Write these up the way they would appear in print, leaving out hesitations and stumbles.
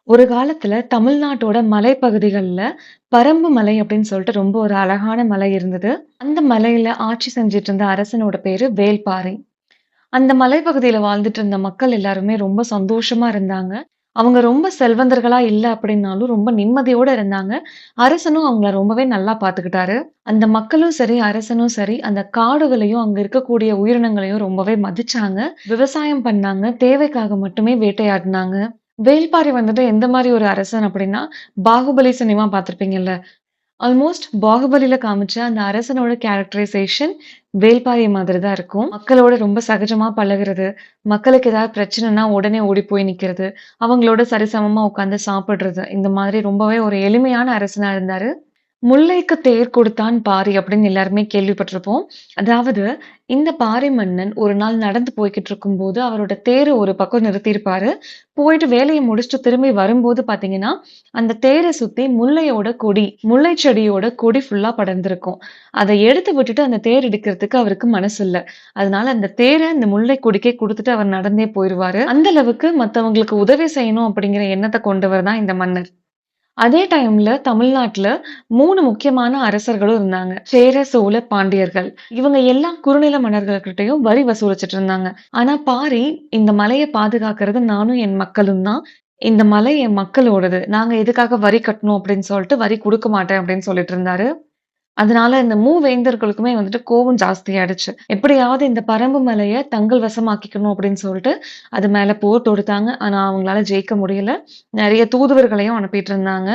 ஒரு காலத்துல தமிழ்நாட்டோட மலைப்பகுதிகள்ல பரம்பு மலை அப்படின்னு சொல்லிட்டு ரொம்ப ஒரு அழகான மலை இருந்தது. அந்த மலையில ஆட்சி செஞ்சுட்டு இருந்த அரசனோட பேரு வேள்பாரி. அந்த மலைப்பகுதியில வாழ்ந்துட்டு இருந்த மக்கள் எல்லாருமே ரொம்ப சந்தோஷமா இருந்தாங்க. அவங்க ரொம்ப செல்வந்தர்களா இல்ல அப்படின்னாலும் ரொம்ப நிம்மதியோட இருந்தாங்க. அரசனும் அவங்கள ரொம்பவே நல்லா பார்த்துக்கிட்டாரு. அந்த மக்களும் சரி, அரசனும் சரி, அந்த காடுகளையும், அங்க இருக்கக்கூடிய உயிரினங்களையும் ரொம்பவே மதிச்சாங்க. விவசாயம் பண்ணாங்க. தேவைக்காக மட்டுமே வேட்டையாடினாங்க. வேள்பாரி வந்துட்டு எந்த மாரி ஒரு அரசன் அப்படின்னா, பாகுபலி சினிமா பார்த்திருப்பீங்கல்ல. ஆல்மோஸ்ட் பாகுபலில காமிச்ச அந்த அரசனோட கேரக்டரைசேஷன் வேள்பாரி மாதிரி தான் இருக்கும். மக்களோட ரொம்ப சகஜமா பழகுறது, மக்களுக்கு ஏதாவது பிரச்சனைன்னா உடனே ஓடி போய் நிக்கிறது, அவங்களோட சரிசமமா உட்கார்ந்து சாப்பிடுறது, இந்த மாதிரி ரொம்பவே ஒரு எளிமையான அரசனா இருந்தாரு. "முல்லைக்கு தேர் கொடுத்தான் பாரி" அப்படின்னு எல்லாருமே கேள்விப்பட்டிருப்போம். அதாவது இந்த பாரி மன்னன் ஒரு நாள் நடந்து போய்க்கிட்டு இருக்கும்போது, அவரோட தேர ஒரு பக்கம் நிறுத்தியிருப்பாரு. போயிட்டு வேலைய முடிச்சுட்டு திரும்பி வரும்போது பார்த்தீங்கன்னா, அந்த தேர சுத்தி முல்லையோட கொடி, முல்லை செடியோட கொடி ஃபுல்லா படர்ந்திருக்கும். அத எடுத்து விட்டுட்டு அந்த தேர் எடுக்கிறதுக்கு அவருக்கு மனசு இல்ல. அதனால அந்த தேர அந்த முல்லை கொடிக்கே குடுத்துட்டு அவர் நடந்தே போயிருவாரு. அந்த அளவுக்கு மத்தவங்களுக்கு உதவி செய்யணும் அப்படிங்கிற எண்ணத்த கொண்டவர் தான் இந்த மன்னர். அதே டைம்ல தமிழ்நாட்டுல 3 முக்கியமான அரசர்களும் இருந்தாங்க. சேர, சோழ, பாண்டியர்கள். இவங்க எல்லா குறுநில மன்னர்கள்கிட்டயும் வரி வசூலிச்சுட்டு இருந்தாங்க. ஆனா பாரி, இந்த மலைய பாதுகாக்கிறது நானும் என் மக்களும் தான். இந்த மலை என் மக்களோடது. நாங்க எதுக்காக வரி கட்டணும் அப்படின்னு சொல்லிட்டு வரி குடுக்க மாட்டேன் அப்படின்னு சொல்லிட்டு இருந்தாரு. அதனால இந்த மூவேந்தர்களுக்குமே வந்துட்டு கோவம் ஜாஸ்தியாயிடுச்சு. எப்படியாவது இந்த பறம்பு மலைய தங்கள் வசமாக்கிக்கணும் அப்படின்னு சொல்லிட்டு, அது மேல போர் தொடுத்தாங்க. ஆனா அவங்களால ஜெயிக்க முடியல. நெறைய தூதுவர்களையும் அனுப்பிட்டு இருந்தாங்க.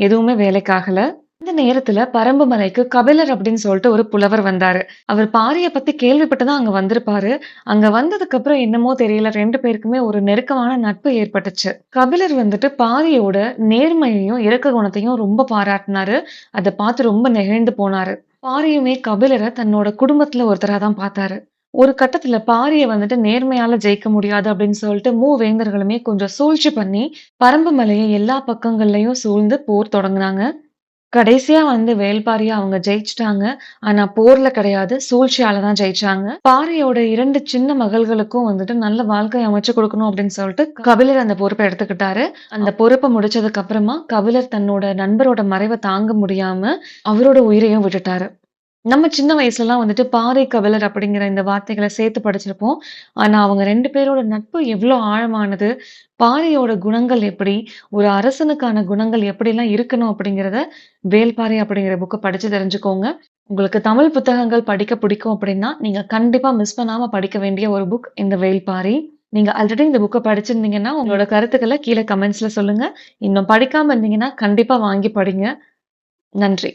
எதுவுமே வேலைக்காகல. இந்த நேரத்துல பறம்பு மலைக்கு கபிலர் அப்படின்னு சொல்லிட்டு ஒரு புலவர் வந்தாரு. அவர் பாரிய பத்தி கேள்விப்பட்டு தான் அங்க வந்திருப்பாரு. அங்க வந்ததுக்கு அப்புறம் என்னமோ தெரியல 2 பேருக்குமே ஒரு நெருக்கமான நட்பு ஏற்பட்டுச்சு. கபிலர் வந்துட்டு பாரியோட நேர்மையையும், இரக்க குணத்தையும் ரொம்ப பாராட்டுனாரு. அத பார்த்து ரொம்ப நெகிழ்ந்து போனாரு. பாரியுமே கபிலர தன்னோட குடும்பத்துல ஒருத்தரா தான் பார்த்தாரு. ஒரு கட்டத்துல பாரிய வந்துட்டு நேர்மையால ஜெயிக்க முடியாது அப்படின்னு சொல்லிட்டு மூவேந்தர்களுமே கொஞ்சம் சூழ்ச்சி பண்ணி பறம்பு மலைய எல்லா பக்கங்கள்லயும் சூழ்ந்து போர் தொடங்குனாங்க. கடைசியா வந்து வேள்பாரியா அவங்க ஜெயிச்சுட்டாங்க. ஆனா போர்ல கிடையாது. சூழ்ச்சியால தான் ஜெயிச்சாங்க. பாரியோட 2 சின்ன மகள்களுக்கும் வந்துட்டு நல்ல வாழ்க்கை அமைச்சு குடுக்கணும் அப்படின்னு சொல்லிட்டு கபிலர் அந்த பொறுப்ப எடுத்துக்கிட்டாரு. அந்த பொறுப்ப முடிச்சதுக்கு அப்புறமா கபிலர் தன்னோட நண்பரோட மறைவ தாங்க முடியாம அவரோட உயிரையும் விட்டுட்டாரு. நம்ம சின்ன வயசுலலாம் வந்துட்டு பாறை கபிலர் அப்படிங்கிற இந்த வார்த்தைகள சேர்த்து படிச்சிருப்போம். ஆனா, அவங்க 2 பேரோட நட்பு எவ்ளோ ஆழமானது, பாறையோட குணங்கள் எப்படி, ஒரு அரசனுக்கான குணங்கள் எப்படிலாம் இருக்கணும் அப்படிங்கிறத வேள்பாறை அப்படிங்கிற புக்க படிச்சு தெரிஞ்சுக்கோங்க. உங்களுக்கு தமிழ் புத்தகங்கள் படிக்க பிடிக்கும் அப்படின்னா, நீங்க கண்டிப்பா மிஸ் பண்ணாம படிக்க வேண்டிய ஒரு புக் இந்த வேள்பாரி. நீங்க ஆல்ரெடி இந்த புக்க படிச்சிருந்தீங்கன்னா, உங்களோட கருத்துக்கள கீழ கமெண்ட்ஸ்ல சொல்லுங்க. இன்னும் படிக்காம இருந்தீங்கன்னா, கண்டிப்பா வாங்கி படிங்க. நன்றி.